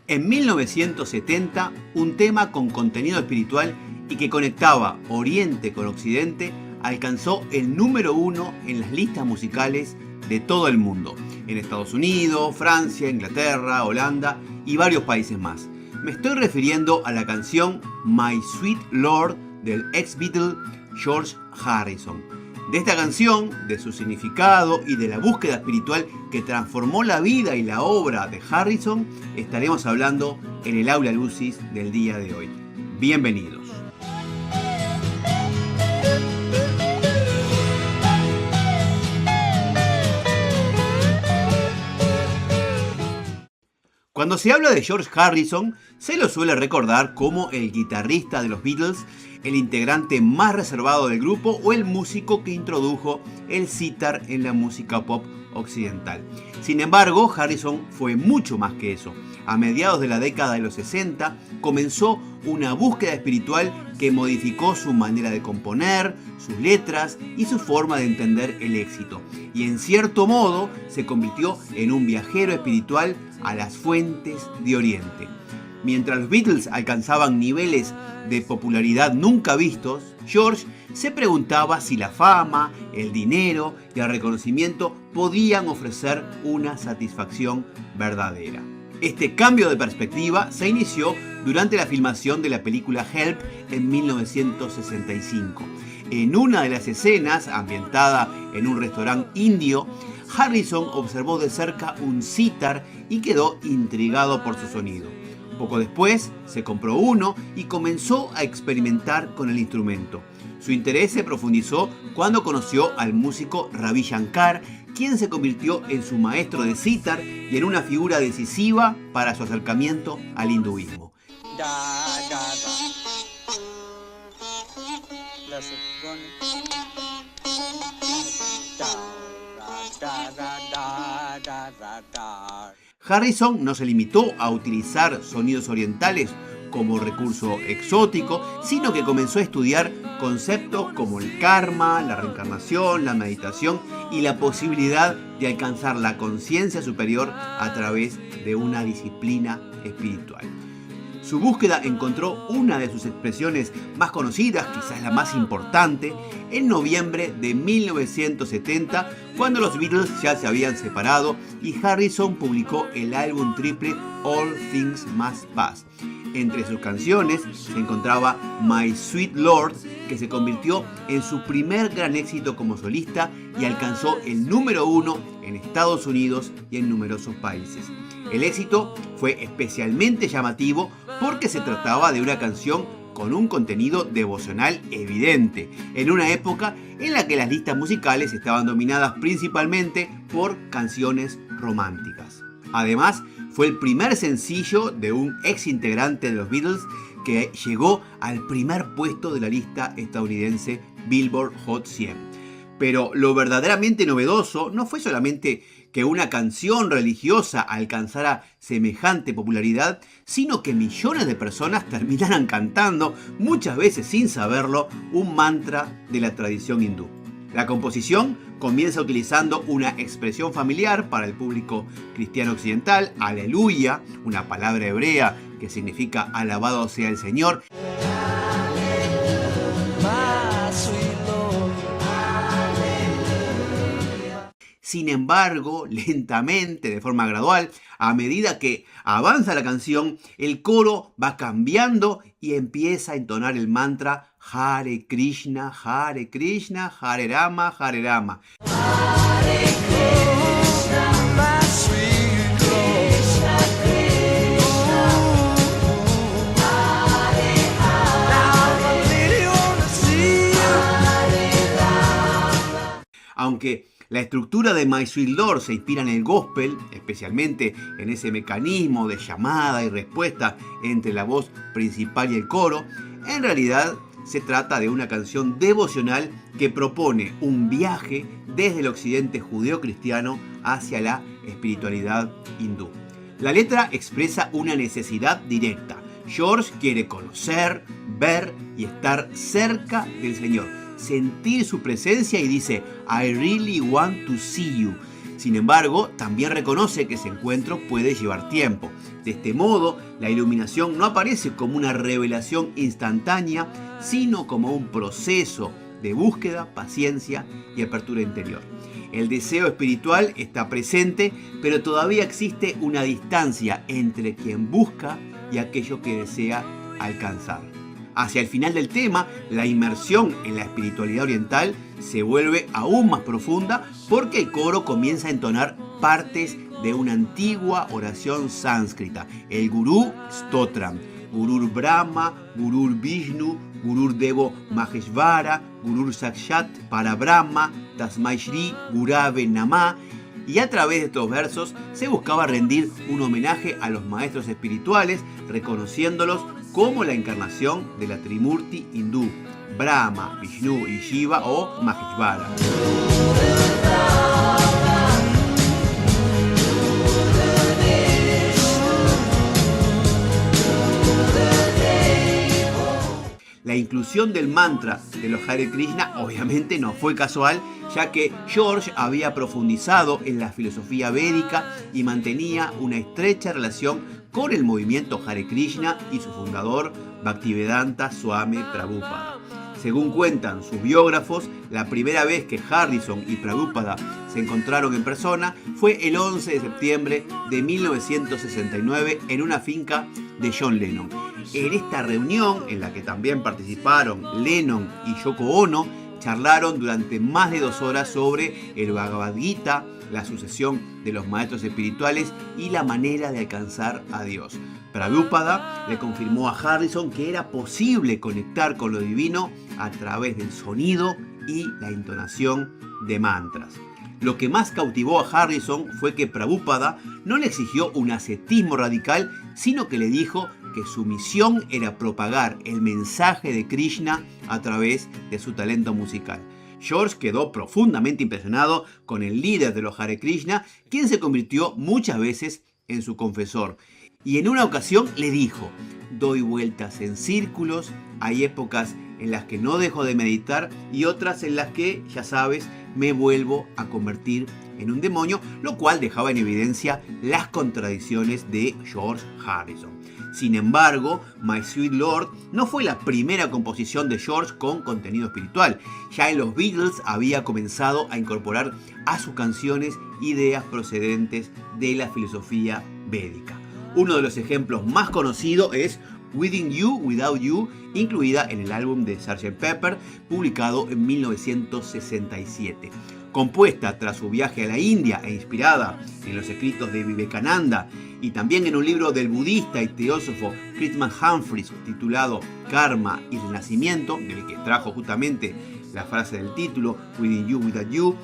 En 1970, un tema con contenido espiritual y que conectaba Oriente con Occidente alcanzó el número 1 en las listas musicales de todo el mundo, en Estados Unidos, Francia, Inglaterra, Holanda y varios países más. Me estoy refiriendo a la canción My Sweet Lord del ex Beatle George Harrison. De esta canción, de su significado y de la búsqueda espiritual que transformó la vida y la obra de Harrison, estaremos hablando en el Aula Lucis del día de hoy. Bienvenidos. Cuando se habla de George Harrison, se lo suele recordar como el guitarrista de los Beatles, el integrante más reservado del grupo o el músico que introdujo el sitar en la música pop occidental. Sin embargo, Harrison fue mucho más que eso. A mediados de la década de los 60 comenzó una búsqueda espiritual que modificó su manera de componer, sus letras y su forma de entender el éxito. Y en cierto modo se convirtió en un viajero espiritual a las fuentes de Oriente. Mientras los Beatles alcanzaban niveles de popularidad nunca vistos, George se preguntaba si la fama, el dinero y el reconocimiento podían ofrecer una satisfacción verdadera. Este cambio de perspectiva se inició durante la filmación de la película Help en 1965. En una de las escenas, ambientada en un restaurante indio, Harrison observó de cerca un sitar y quedó intrigado por su sonido. Poco después se compró uno y comenzó a experimentar con el instrumento. Su interés se profundizó cuando conoció al músico Ravi Shankar, quien se convirtió en su maestro de sitar y en una figura decisiva para su acercamiento al hinduismo. Harrison no se limitó a utilizar sonidos orientales como recurso exótico, sino que comenzó a estudiar conceptos como el karma, la reencarnación, la meditación y la posibilidad de alcanzar la conciencia superior a través de una disciplina espiritual. Su búsqueda encontró una de sus expresiones más conocidas, quizás la más importante, en noviembre de 1970, cuando los Beatles ya se habían separado y Harrison publicó el álbum triple All Things Must Pass. Entre sus canciones se encontraba My Sweet Lord, que se convirtió en su primer gran éxito como solista y alcanzó el número 1 en Estados Unidos y en numerosos países. El éxito fue especialmente llamativo porque se trataba de una canción con un contenido devocional evidente, en una época en la que las listas musicales estaban dominadas principalmente por canciones románticas. Además, fue el primer sencillo de un ex integrante de los Beatles que llegó al primer puesto de la lista estadounidense Billboard Hot 100. Pero lo verdaderamente novedoso no fue solamente que una canción religiosa alcanzara semejante popularidad, sino que millones de personas terminaran cantando, muchas veces sin saberlo, un mantra de la tradición hindú. La composición comienza utilizando una expresión familiar para el público cristiano occidental, aleluya, una palabra hebrea que significa alabado sea el Señor. Sin embargo, lentamente, de forma gradual, a medida que avanza la canción, el coro va cambiando y empieza a entonar el mantra Hare Krishna, Hare Rama, Hare Rama. Hare Krishna, my sweet Lord. Krishna, Krishna, Hare Rama. Aunque la estructura de My Sweet Lord se inspira en el gospel, especialmente en ese mecanismo de llamada y respuesta entre la voz principal y el coro. En realidad se trata de una canción devocional que propone un viaje desde el occidente judeo-cristiano hacia la espiritualidad hindú. La letra expresa una necesidad directa. George quiere conocer, ver y estar cerca del Señor, sentir su presencia y dice I really want to see you. Sin embargo, también reconoce que ese encuentro puede llevar tiempo. De este modo, la iluminación no aparece como una revelación instantánea, sino como un proceso de búsqueda, paciencia y apertura interior. El deseo espiritual está presente, pero todavía existe una distancia entre quien busca y aquello que desea alcanzar. Hacia el final del tema, la inmersión en la espiritualidad oriental se vuelve aún más profunda porque el coro comienza a entonar partes de una antigua oración sánscrita, el Gurú Stotram, Gurur Brahma, Gurur Vishnu, Gurur Devo Maheshvara, Gurur Sakshat Parabrahma, Tasmai Shri Gurave Namah. Y a través de estos versos se buscaba rendir un homenaje a los maestros espirituales, reconociéndolos como la encarnación de la Trimurti hindú, Brahma, Vishnu y Shiva o Maheshvara. La inclusión del mantra de los Hare Krishna obviamente no fue casual, ya que George había profundizado en la filosofía védica y mantenía una estrecha relación con el movimiento Hare Krishna y su fundador Bhaktivedanta Swami Prabhupada. Según cuentan sus biógrafos, la primera vez que Harrison y Prabhupada se encontraron en persona fue el 11 de septiembre de 1969 en una finca de John Lennon. En esta reunión, en la que también participaron Lennon y Yoko Ono, charlaron durante más de 2 horas sobre el Bhagavad Gita, la sucesión de los maestros espirituales y la manera de alcanzar a Dios. Prabhupada le confirmó a Harrison que era posible conectar con lo divino a través del sonido y la entonación de mantras. Lo que más cautivó a Harrison fue que Prabhupada no le exigió un ascetismo radical, sino que le dijo que su misión era propagar el mensaje de Krishna a través de su talento musical. George quedó profundamente impresionado con el líder de los Hare Krishna, quien se convirtió muchas veces en su confesor. Y en una ocasión le dijo: doy vueltas en círculos, hay épocas en las que no dejo de meditar y otras en las que, ya sabes, me vuelvo a convertir en un demonio, lo cual dejaba en evidencia las contradicciones de George Harrison. Sin embargo, My Sweet Lord no fue la primera composición de George con contenido espiritual. Ya en los Beatles había comenzado a incorporar a sus canciones ideas procedentes de la filosofía védica. Uno de los ejemplos más conocidos es Within You, Without You, incluida en el álbum de Sgt. Pepper, publicado en 1967. Compuesta tras su viaje a la India e inspirada en los escritos de Vivekananda y también en un libro del budista y teósofo Christmas Humphreys titulado Karma y Renacimiento, del que extrajo justamente la frase del título Within You, Without You,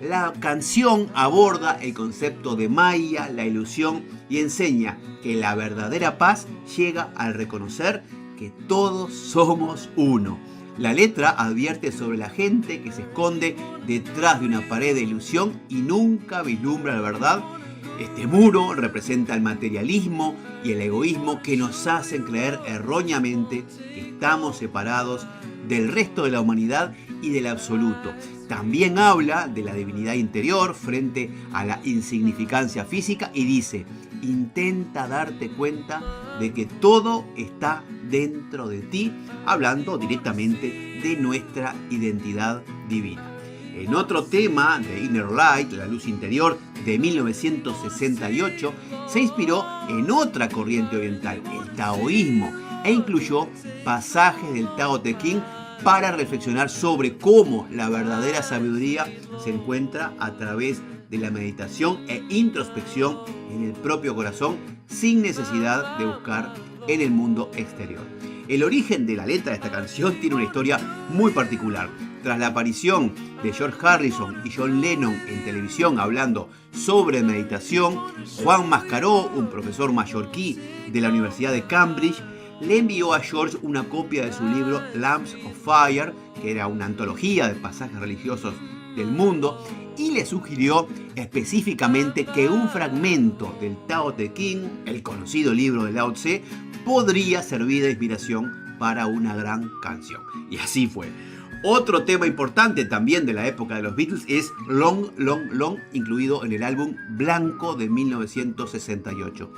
la canción aborda el concepto de Maya, la ilusión, y enseña que la verdadera paz llega al reconocer que todos somos uno. La letra advierte sobre la gente que se esconde detrás de una pared de ilusión y nunca vislumbra la verdad. Este muro representa el materialismo y el egoísmo que nos hacen creer erróneamente que estamos separados del resto de la humanidad y del absoluto. También habla de la divinidad interior frente a la insignificancia física y dice: intenta darte cuenta de que todo está dentro de ti, hablando directamente de nuestra identidad divina. En otro tema de Inner Light, la luz interior, de 1968, se inspiró en otra corriente oriental, el taoísmo, e incluyó pasajes del Tao Te Ching para reflexionar sobre cómo la verdadera sabiduría se encuentra a través de la meditación e introspección en el propio corazón, sin necesidad de buscar en el mundo exterior. El origen de la letra de esta canción tiene una historia muy particular. Tras la aparición de George Harrison y John Lennon en televisión hablando sobre meditación, Juan Mascaró, un profesor mallorquí de la Universidad de Cambridge, le envió a George una copia de su libro Lamps of Fire, que era una antología de pasajes religiosos del mundo, y le sugirió específicamente que un fragmento del Tao Te Ching, el conocido libro de Lao Tse, podría servir de inspiración para una gran canción. Y así fue. Otro tema importante también de la época de los Beatles es Long, Long, Long, incluido en el álbum Blanco de 1968.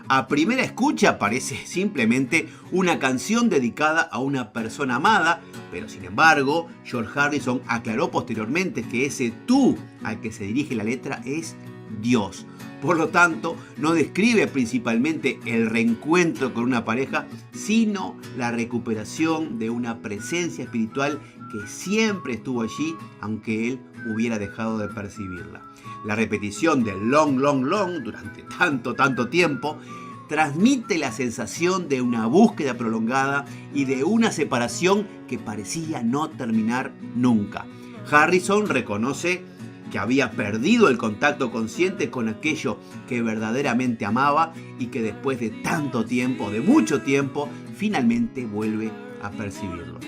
A primera escucha parece simplemente una canción dedicada a una persona amada, pero sin embargo, George Harrison aclaró posteriormente que ese tú al que se dirige la letra es Dios. Por lo tanto, no describe principalmente el reencuentro con una pareja, sino la recuperación de una presencia espiritual que siempre estuvo allí, aunque él hubiera dejado de percibirla. La repetición de Long, Long, Long durante tanto tiempo transmite la sensación de una búsqueda prolongada y de una separación que parecía no terminar nunca. Harrison reconoce que había perdido el contacto consciente con aquello que verdaderamente amaba y que después de tanto tiempo, de mucho tiempo, finalmente vuelve a percibirlo.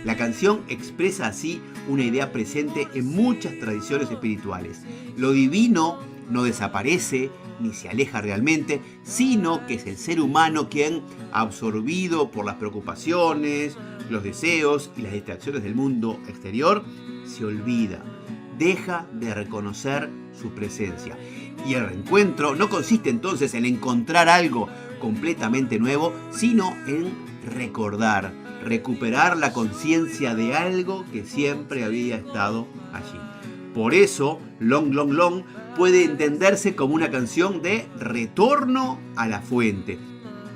La canción expresa así una idea presente en muchas tradiciones espirituales. Lo divino no desaparece ni se aleja realmente, sino que es el ser humano quien, absorbido por las preocupaciones, los deseos y las distracciones del mundo exterior, se olvida, deja de reconocer su presencia. Y el reencuentro no consiste entonces en encontrar algo completamente nuevo, sino en recordar, recuperar la conciencia de algo que siempre había estado allí. Por eso, Long, Long, Long puede entenderse como una canción de retorno a la fuente.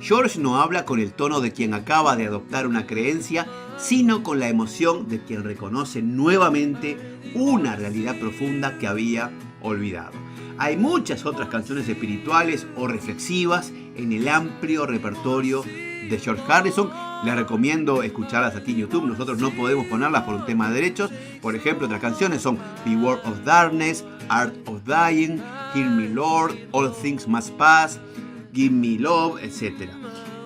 George no habla con el tono de quien acaba de adoptar una creencia, sino con la emoción de quien reconoce nuevamente una realidad profunda que había olvidado. Hay muchas otras canciones espirituales o reflexivas en el amplio repertorio de George Harrison. Les recomiendo escucharlas aquí en YouTube. Nosotros no podemos ponerlas por un tema de derechos. Por ejemplo, otras canciones son Beware of Darkness, Art of Dying, Hear Me Lord, All Things Must Pass, Give Me Love, etc.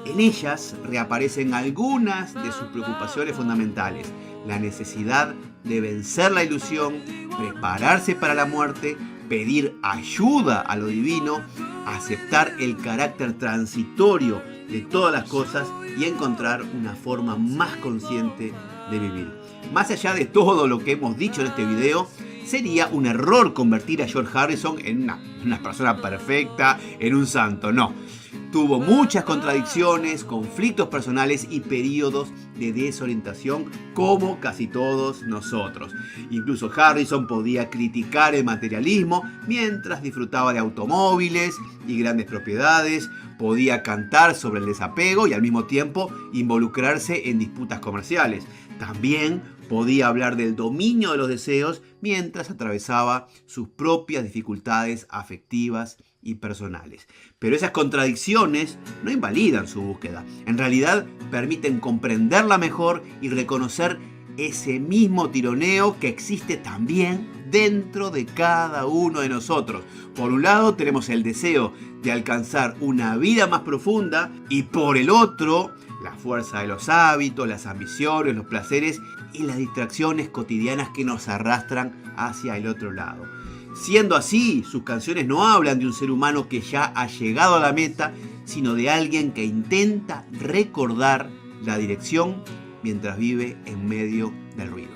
En ellas reaparecen algunas de sus preocupaciones fundamentales: la necesidad de vencer la ilusión, prepararse para la muerte, pedir ayuda a lo divino, aceptar el carácter transitorio de todas las cosas y encontrar una forma más consciente de vivir. Más allá de todo lo que hemos dicho en este video, sería un error convertir a George Harrison en una persona perfecta, en un santo. No. Tuvo muchas contradicciones, conflictos personales y periodos de desorientación, como casi todos nosotros. Incluso Harrison podía criticar el materialismo mientras disfrutaba de automóviles y grandes propiedades, podía cantar sobre el desapego y al mismo tiempo involucrarse en disputas comerciales. También podía hablar del dominio de los deseos mientras atravesaba sus propias dificultades afectivas y personales. Pero esas contradicciones no invalidan su búsqueda. En realidad permiten comprenderla mejor y reconocer ese mismo tironeo que existe también dentro de cada uno de nosotros. Por un lado tenemos el deseo de alcanzar una vida más profunda y por el otro la fuerza de los hábitos, las ambiciones, los placeres y las distracciones cotidianas que nos arrastran hacia el otro lado. Siendo así, sus canciones no hablan de un ser humano que ya ha llegado a la meta, sino de alguien que intenta recordar la dirección mientras vive en medio del ruido.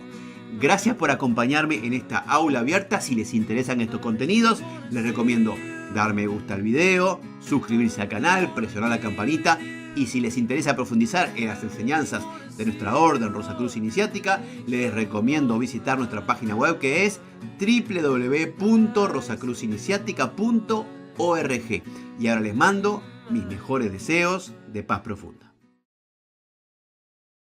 Gracias por acompañarme en esta aula abierta. Si les interesan estos contenidos, les recomiendo dar me gusta al video, suscribirse al canal, presionar la campanita. Y si les interesa profundizar en las enseñanzas de nuestra orden Rosacruz Iniciática, les recomiendo visitar nuestra página web, que es www.rosacruziniciatica.org. Y ahora les mando mis mejores deseos de paz profunda.